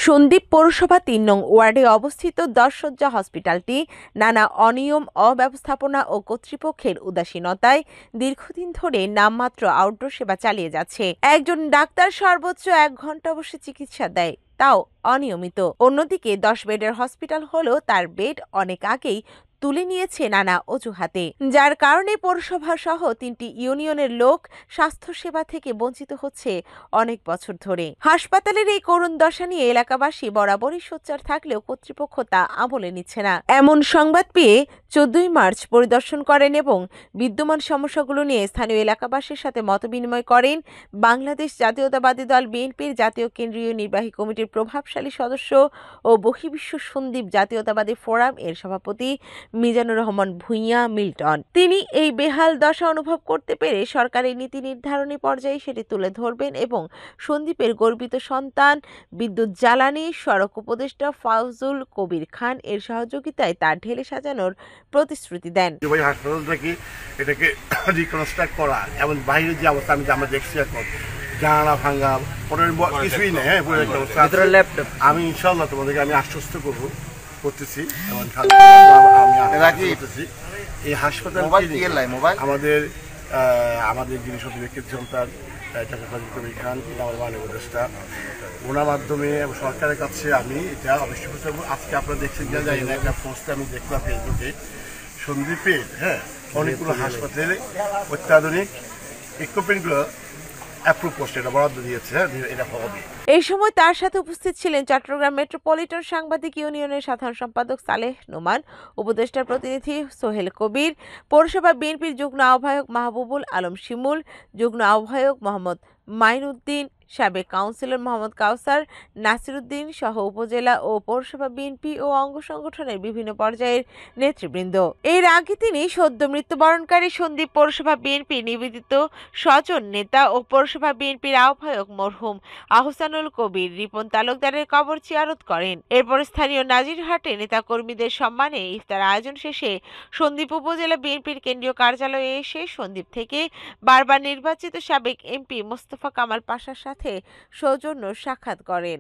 সন্দ্বীপ পৌরসভা ৩ নং ওয়ার্ডে অবস্থিত ১০ শয্যা হসপিটালটি নানা অনিয়ম, অব্যবস্থাপনা ও কর্তৃপক্ষের উদাসীনতায় দীর্ঘদিন ধরে নামমাত্র আউটডোর সেবা চালিয়ে যাচ্ছে। একজন ডাক্তার সর্বোচ্চ ১ ঘন্টা বসে চিকিৎসা দেয়, তাও অনিয়মিত। অন্যদিকে ১০ বেডের হসপিটাল হলেও তার বেড অনেক আগেই তুলে নিয়েছে নানা অজুহাতে, যার কারণে পৌরসভা সহ ৩টি ইউনিয়নের লোক স্বাস্থ্যসেবা থেকে বঞ্চিত হচ্ছে অনেক বছর ধরে। হাসপাতালের এই করুণ দশা নিয়ে এলাকাবাসী বরাবরই সোচ্চার থাকলেও কর্তৃপক্ষ তা আমলে নিচ্ছে না। এমন সংবাদ পেয়ে ১৪ই মার্চ পরিদর্শন করেন এবং বিদ্যমান সমস্যাগুলো নিয়ে স্থানীয় এলাকাবাসীর সাথে মতবিনিময় করেন বাংলাদেশ জাতীয়তাবাদী দল বিএনপির জাতীয় কেন্দ্রীয় নির্বাহী কমিটির প্রভাবশালী সদস্য ও বহির্বিশ্ব সন্দ্বীপ জাতীয়তাবাদী ফোরাম এর সভাপতি মিজানুর রহমান ভূঁইয়া মিল্টন। তিনি এই বেহাল দশা অনুভব করতে পেরে সরকারের নীতি নির্ধারণী পর্যায়ে সেটি তুলে ধরবেন এবং সন্দ্বীপের গর্বিত সন্তান বিদ্যুৎ জ্বালানি সড়ক উপদেষ্টা ফাউজুল কবির খান এর সহযোগিতায় তা ঢেলে সাজানোর প্রতিশ্রুতি দেন। হাসপাতালটাকে এটাকে রিকনস্ট্রাক্ট করা এবং বাইরের যে অবস্থা আমরা দেখছি এখন জানালা ভাঙা কিছুই নেই। আমি ইনশাল্লাহ তোমাদেরকে আমি আশ্বস্ত করতেছি এবং এই হাসপাতাল আমাদের যিনি সত্যি ব্যক্তির সন্তান কবির খান, আমার মাননীয় উপদেষ্টা, ওনার মাধ্যমে সরকারের কাছে আমি এটা অবশ্যই করবো। আজকে আপনারা দেখছেন যে একটা পোস্টে আমি দেখলাম ফেসবুকে সন্দ্বীপের অনেকগুলো হাসপাতালে অত্যাধুনিক ইকুইপমেন্টগুলো অ্যাপ্রুভ করছে, এটা বরাদ্দ দিয়েছে, এটা হবে। এই সময় তার সাথে উপস্থিত ছিলেন চট্টগ্রাম মেট্রোপলিটন সাংবাদিক ইউনিয়নের সাধারণ সম্পাদক সালেহ নোমান, উপদেষ্টার প্রতিনিধি সোহেল কবির, পৌরসভা বিএনপির যুগ্ম আহ্বায়ক মাহবুবুল আলম শিমুল, যুগ্ম আহ্বায়ক মোহাম্মদ মাইনুদ্দিন, সাবেক কাউন্সিলর মোহাম্মদ কাউসার নাসিরউদ্দিন সহ উপজেলা ও পৌরসভা বিএনপি ও অঙ্গ সংগঠনের বিভিন্ন পর্যায়ের নেতৃবৃন্দ। এর আগে তিনি সদ্য মৃত্যুবরণকারী সন্দ্বীপ পৌরসভা বিএনপির নিবেদিত স্বজন নেতা ও পৌরসভা বিএনপির আহ্বায়ক মরহুম আহসানুল কবির রিপন তালুকদারের কবর জিয়ারত করেন। এরপর স্থানীয় নাজিরহাটে নেতাকর্মীদের সম্মানে ইফতার আয়োজন শেষে সন্দ্বীপ উপজেলা বিএনপির কেন্দ্রীয় কার্যালয়ে এসে সন্দ্বীপ থেকে বারবার নির্বাচিত সাবেক এমপি মোস্তফা কামাল পাশার সাথে সৌজন্য সাক্ষাৎ করেন।